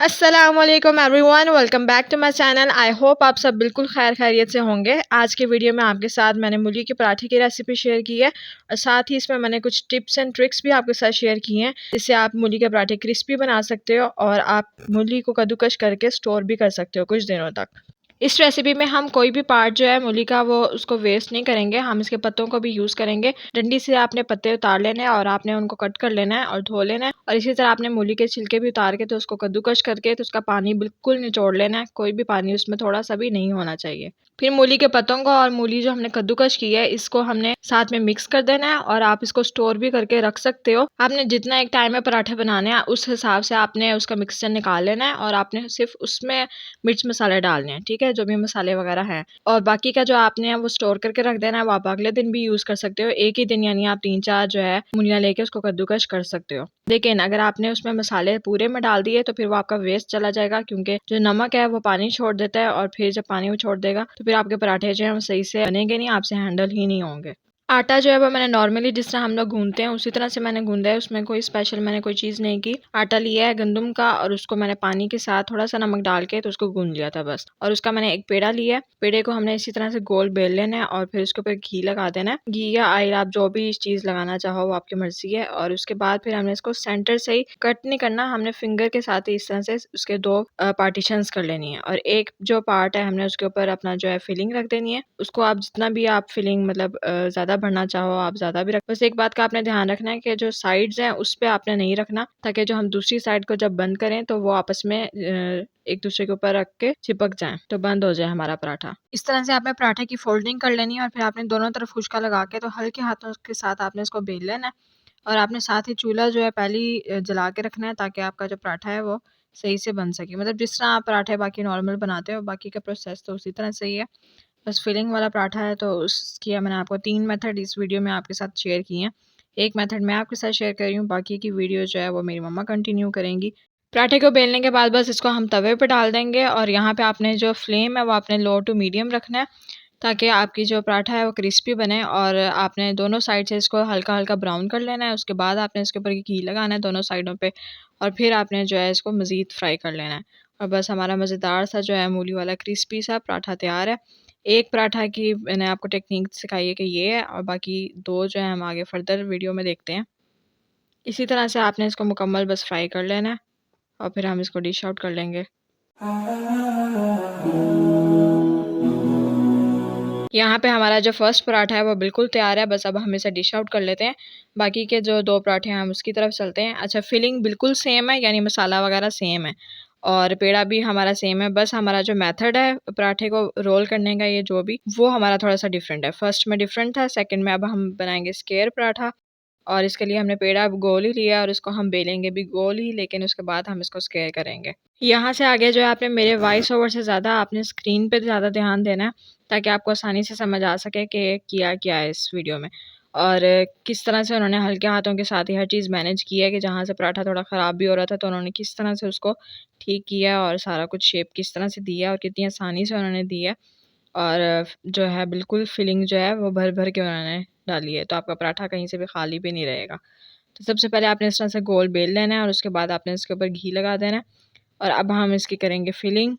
अस्सलामुअलैकुम everyone, welcome back to my channel. I hope आप सब बिल्कुल खैर खैरियत से होंगे। आज के वीडियो में आपके साथ मैंने मूली के पराठे की रेसिपी शेयर की है और साथ ही इसमें मैंने कुछ टिप्स एंड ट्रिक्स भी आपके साथ शेयर की हैं जिससे आप मूली के पराठे क्रिस्पी बना सकते हो और आप मूली को कद्दूकश करके स्टोर भी कर सकते हो कुछ दिनों तक। इस रेसिपी में हम कोई भी पार्ट जो है मूली का वो उसको वेस्ट नहीं करेंगे, हम इसके पत्तों को भी यूज़ करेंगे। डंडी से आपने पत्ते उतार लेने हैं और आपने उनको कट कर लेना है और धो लेना है और इसी तरह आपने मूली के छिलके भी उतार के तो उसको कद्दूकश करके तो उसका पानी बिल्कुल निचोड़ लेना है, कोई भी पानी उसमें थोड़ा सा भी नहीं होना चाहिए। फिर मूली के पत्तों को और मूली जो हमने कद्दूकश की है इसको हमने साथ में मिक्स कर देना है और आप इसको स्टोर भी करके रख सकते हो। आपने जितना एक टाइम में पराठे बनाने हैं उस हिसाब से आपने उसका मिक्सचर निकाल लेना है और आपने सिर्फ उसमें मिर्च मसाले डालने हैं, ठीक है, जो भी मसाले वगैरह हैं। और बाकी का जो आपने है वो स्टोर करके रख देना है, वो आप अगले दिन भी यूज़ कर सकते हो। एक ही दिन यानी आप 3-4 जो है मूलियाँ लेके उसको कद्दूकश कर सकते हो। लेकिन अगर आपने उसमें मसाले पूरे में डाल दिए तो फिर वो आपका वेस्ट चला जाएगा, क्योंकि जो नमक है वो पानी छोड़ देता है और फिर जब पानी वो छोड़ देगा तो फिर आपके पराठे जो हैं वो सही से बनेंगे नहीं, आपसे हैंडल ही नहीं होंगे। आटा जो है वो मैंने नॉर्मली जिस तरह हम लोग गूंथते हैं उसी तरह से मैंने गूंदा है, उसमें कोई स्पेशल मैंने कोई चीज़ नहीं की। आटा लिया है गंदम का और उसको मैंने पानी के साथ थोड़ा सा नमक डाल के तो उसको गूंद लिया था बस। और उसका मैंने एक पेड़ा लिया है, पेड़े को हमने इसी तरह से गोल बेल लेना है और फिर उसके ऊपर घी लगा देना है। घी या ऑयल आप जो भी चीज़ लगाना चाहो वो आपकी मर्जी है। और उसके बाद फिर हमने इसको सेंटर से ही कट नहीं करना, हमने फिंगर के साथ ही इस तरह से उसके दो पार्टीशंस कर लेनी है और एक जो पार्ट है हमने उसके ऊपर अपना जो है फिलिंग रख देनी है। उसको आप जितना भी आप फिलिंग मतलब ज़्यादा भरना चाहो आप ज़्यादा भी रख, बस एक बात का आपने ध्यान रखना है कि जो साइड्स हैं उस पे आपने नहीं रखना, ताकि जो हम दूसरी साइड को जब बंद करें तो वो आपस में एक दूसरे के ऊपर रख के चिपक जाए तो बंद हो जाए हमारा पराठा। इस तरह से आपने पराठे की फोल्डिंग कर लेनी है और फिर आपने दोनों तरफ खुशका लगा के तो हल्के हाथों के साथ आपने इसको बेल लेना है। और आपने साथ ही चूल्हा जो है पहले ही जला के रखना है ताकि आपका जो पराठा है वो सही से बन सके। मतलब जिस तरह आप पराठे बाकी नॉर्मल बनाते हो बाकी का प्रोसेस तो उसी तरह से ही है, बस फिलिंग वाला पराठा है। तो उसकी मैंने आपको 3 मेथड इस वीडियो में आपके साथ शेयर किए हैं। एक मेथड मैं आपके साथ शेयर कर रही हूँ, बाकी की वीडियो जो है वो मेरी मम्मा कंटिन्यू करेंगी। पराठे को बेलने के बाद बस इसको हम तवे पे डाल देंगे और यहाँ पे आपने जो फ्लेम है वो आपने लो टू मीडियम रखना है ताकि आपकी जो पराठा है वो क्रिस्पी बने। और आपने दोनों साइड से इसको हल्का-हल्का ब्राउन कर लेना है। उसके बाद आपने इसके ऊपर घी लगाना है दोनों साइडों पे और फिर आपने जो है इसको मज़ीद फ्राई कर लेना है। और बस हमारा मज़ेदार सा जो है मूली वाला क्रिस्पी सा पराठा तैयार है। एक पराठा की मैंने आपको टेक्निक सिखाई है कि ये है और बाकी 2 जो है हम आगे फर्दर वीडियो में देखते हैं। इसी तरह से आपने इसको मुकम्मल बस फ्राई कर लेना है और फिर हम इसको डिश आउट कर लेंगे। यहाँ पे हमारा जो फर्स्ट पराठा है वो बिल्कुल तैयार है, बस अब हम इसे डिश आउट कर लेते हैं। बाकी के जो 2 पराठे हैं हम उसकी तरफ चलते हैं। अच्छा, फिलिंग बिल्कुल सेम है, यानी मसाला वगैरह सेम है और पेड़ा भी हमारा सेम है, बस हमारा जो मेथड है पराठे को रोल करने का ये जो भी वो हमारा थोड़ा-सा डिफरेंट है। फर्स्ट में डिफरेंट था, सेकंड में अब हम बनाएँगे स्क्वायर पराठा और इसके लिए हमने पेड़ा अब गोल ही लिया और इसको हम बेलेंगे भी गोल ही, लेकिन उसके बाद हम इसको स्क्वायर करेंगे। यहाँ से आगे जो है आपने मेरे वॉइस ओवर से ज़्यादा आपने स्क्रीन पे ज़्यादा ध्यान देना है ताकि आपको आसानी से समझ आ सके कि किया क्या है इस वीडियो में और किस तरह से उन्होंने हल्के हाथों के साथ ही हर चीज़ मैनेज की है कि जहाँ से पराठा थोड़ा ख़राब भी हो रहा था तो उन्होंने किस तरह से उसको ठीक किया और सारा कुछ शेप किस तरह से दिया और कितनी आसानी से उन्होंने दी है। और जो है बिल्कुल फिलिंग जो है वो भर-भर के उन्होंने डाली है, तो आपका पराठा कहीं से भी खाली भी नहीं रहेगा। तो सबसे पहले आपने इस तरह से गोल बेल लेना है और उसके बाद आपने इसके ऊपर घी लगा देना है और अब हम इसकी करेंगे फिलिंग।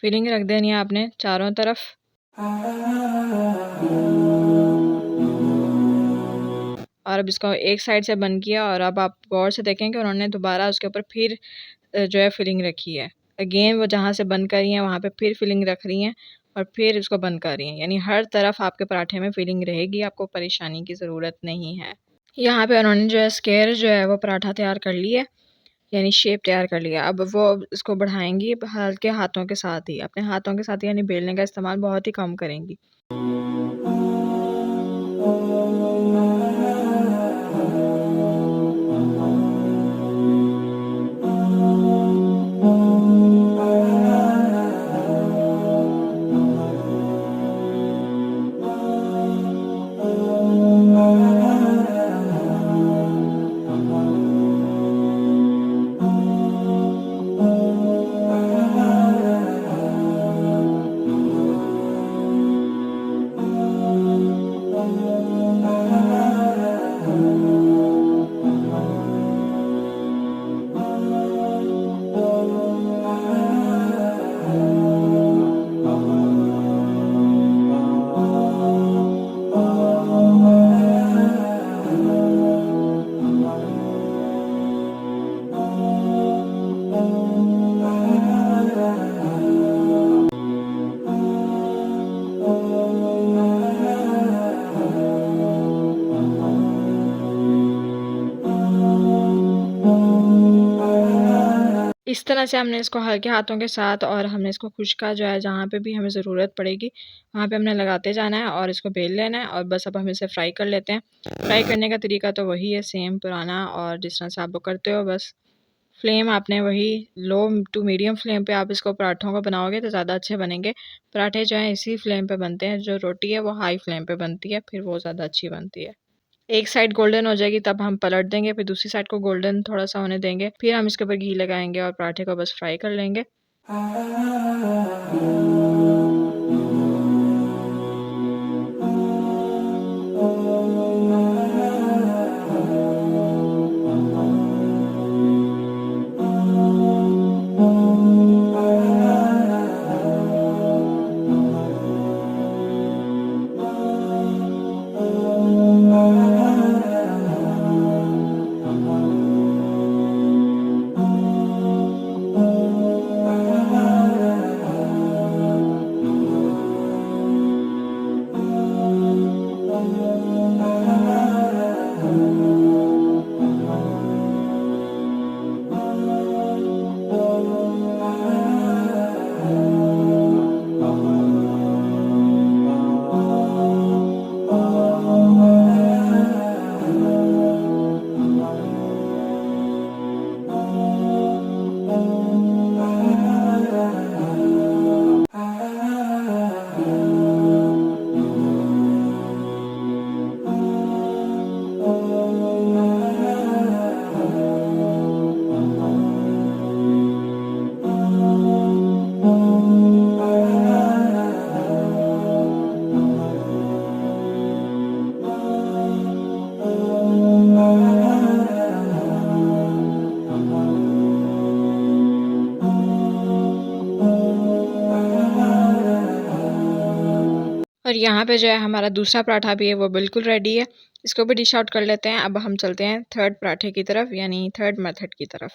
फिलिंग रख देनी है आपने चारों तरफ। और अब इसको एक साइड से बंद किया और अब आप गौर से देखें कि उन्होंने दोबारा उसके ऊपर फिर जो है फिलिंग रखी है। अगेन वो जहाँ से बंद कर रही हैं वहाँ पे फिर फिलिंग रख रही हैं और फिर इसको बंद कर रही हैं, यानी हर तरफ आपके पराठे में फिलिंग रहेगी, आपको परेशानी की ज़रूरत नहीं है। यहाँ पे उन्होंने जो है स्क्वायर जो है वो पराठा तैयार कर ली है, यानी शेप तैयार कर लिया। अब वो इसको बढ़ाएँगी हल्के हाथों के साथ ही, अपने हाथों के साथ ही, यानी बेलने का इस्तेमाल बहुत ही कम करेंगी। इस तरह से हमने इसको हल्के हाथों के साथ और हमने इसको खुश्का जो है जहाँ पे भी हमें ज़रूरत पड़ेगी वहाँ पे हमने लगाते जाना है और इसको बेल लेना है और बस अब हम इसे फ्राई कर लेते हैं। फ्राई करने का तरीका तो वही है सेम पुराना, और जिस तरह से आप लोग करते हो बस फ्लेम आपने वही लो टू मीडियम फ्लेम पे आप इसको पराठों को बनाओगे तो ज़्यादा अच्छे बनेंगे। पराठे जो हैं इसी फ्लेम पे बनते हैं, जो रोटी है वो हाई फ्लेम पे बनती है, फिर वो ज़्यादा अच्छी बनती है। एक साइड गोल्डन हो जाएगी तब हम पलट देंगे, फिर दूसरी साइड को गोल्डन थोड़ा-सा होने देंगे, फिर हम इसके ऊपर घी लगाएँगे और पराठे को बस फ्राई कर लेंगे। और यहाँ पे जो है हमारा दूसरा पराठा भी है वो बिल्कुल रेडी है। इसको भी डिश आउट कर लेते हैं। अब हम चलते हैं थर्ड पराठे की तरफ, यानी थर्ड मेथड की तरफ।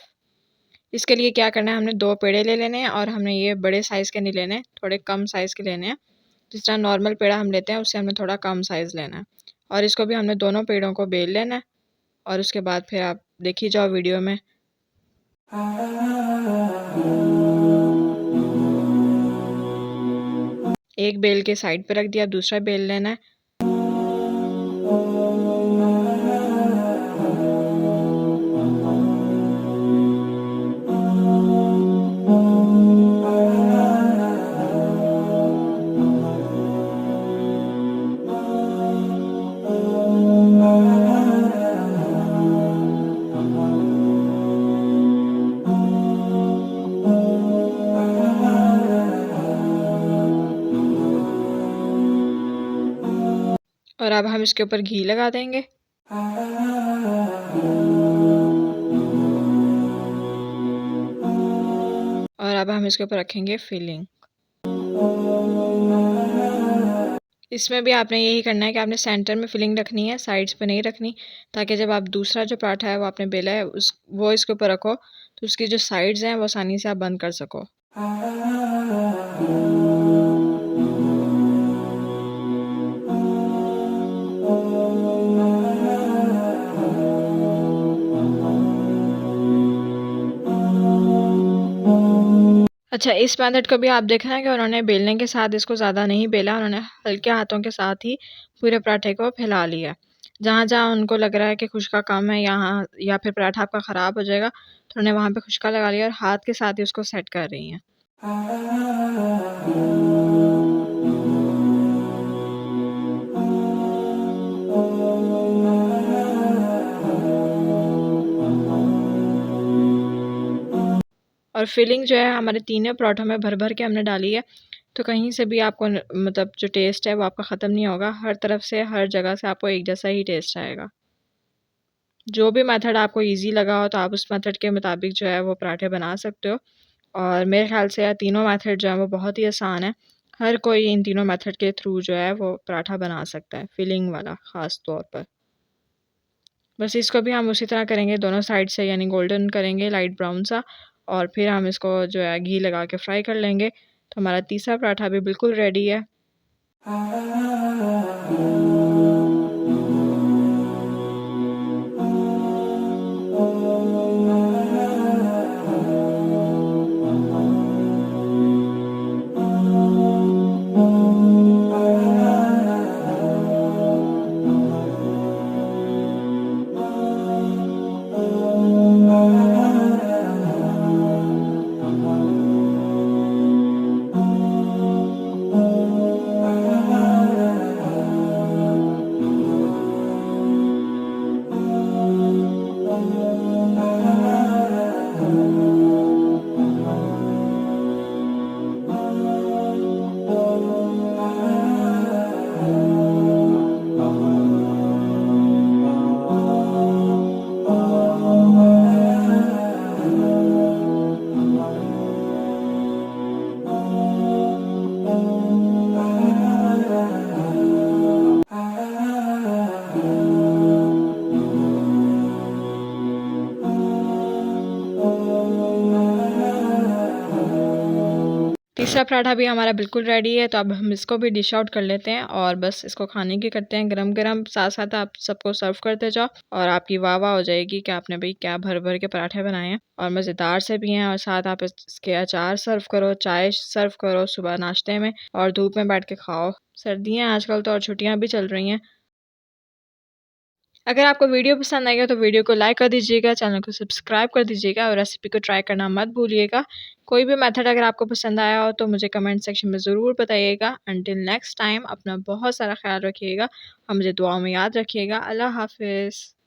इसके लिए क्या करना है, हमने 2 पेड़े ले लेने हैं और हमने ये बड़े साइज़ के नहीं लेने, थोड़े कम साइज़ के लेने हैं। जिस तरह नॉर्मल पेड़ा हम लेते हैं उससे हमने थोड़ा कम साइज़ लेना है, और इसको भी हमने दोनों पेड़ों को बेल लेना है और उसके बाद फिर आप देखी जाओ वीडियो में। एक बेल के साइड पे रख दिया, दूसरा बेल लेना है। और अब हम इसके ऊपर घी लगा देंगे। और अब हम इसके ऊपर रखेंगे फिलिंग। इसमें भी आपने यही करना है कि आपने सेंटर में फिलिंग रखनी है, साइड्स पे नहीं रखनी, ताकि जब आप दूसरा जो पराठा है वो आपने बेला है वो इसके ऊपर रखो तो उसकी जो साइड्स हैं वो आसानी से आप बंद कर सको। अच्छा, इस मेथड को भी आप देखना कि उन्होंने बेलने के साथ इसको ज़्यादा नहीं बेला, उन्होंने हल्के हाथों के साथ ही पूरे पराठे को फैला लिया। जहाँ-जहाँ उनको लग रहा है कि खुश्का कम है यहाँ या फिर पराठा आपका ख़राब हो जाएगा, तो उन्होंने वहाँ पे खुश्का लगा लिया और हाथ के साथ ही उसको सेट कर रही हैं। और फिलिंग जो है हमारे तीनों पराठों में भर-भर के हमने डाली है, तो कहीं से भी आपको मतलब जो टेस्ट है वो आपका ख़त्म नहीं होगा। हर तरफ से, हर जगह से आपको एक जैसा ही टेस्ट आएगा। जो भी मेथड आपको ईज़ी लगा हो तो आप उस मेथड के मुताबिक जो है वो पराठे बना सकते हो। और मेरे ख़्याल से तीनों मेथड जो हैं वो बहुत ही आसान है। हर कोई इन तीनों मेथड के थ्रू जो है वो पराठा बना सकता है, फिलिंग वाला ख़ास तौर पर। बस इसको भी हम उसी तरह करेंगे, दोनों साइड से यानी गोल्डन करेंगे, लाइट ब्राउन सा, और फिर हम इसको जो है घी लगा के फ्राई कर लेंगे। तो हमारा तीसरा पराठा भी बिल्कुल रेडी है। तीसरा पराठा भी हमारा बिल्कुल रेडी है, तो अब हम इसको भी डिश आउट कर लेते हैं और बस इसको खाने की करते हैं गरम-गरम। साथ-साथ आप सबको सर्व करते जाओ और आपकी वाह-वाह हो जाएगी कि आपने भई क्या भर-भर के पराठे बनाए हैं और मज़ेदार से भी हैं और साथ आप इसके अचार सर्व करो, चाय सर्व करो सुबह नाश्ते में और धूप में बैठ के खाओ। सर्दियाँ हैं आजकल तो और छुट्टियाँ भी चल रही हैं। अगर आपको वीडियो पसंद आई हो तो वीडियो को लाइक कर दीजिएगा, चैनल को सब्सक्राइब कर दीजिएगा और रेसिपी को ट्राई करना मत भूलिएगा। कोई भी मेथड अगर आपको पसंद आया हो तो मुझे कमेंट सेक्शन में ज़रूर बताइएगा। अंटिल नेक्स्ट टाइम अपना बहुत सारा ख़्याल रखिएगा और मुझे दुआओं में याद रखिएगा। अल्लाह हाफ़िज़।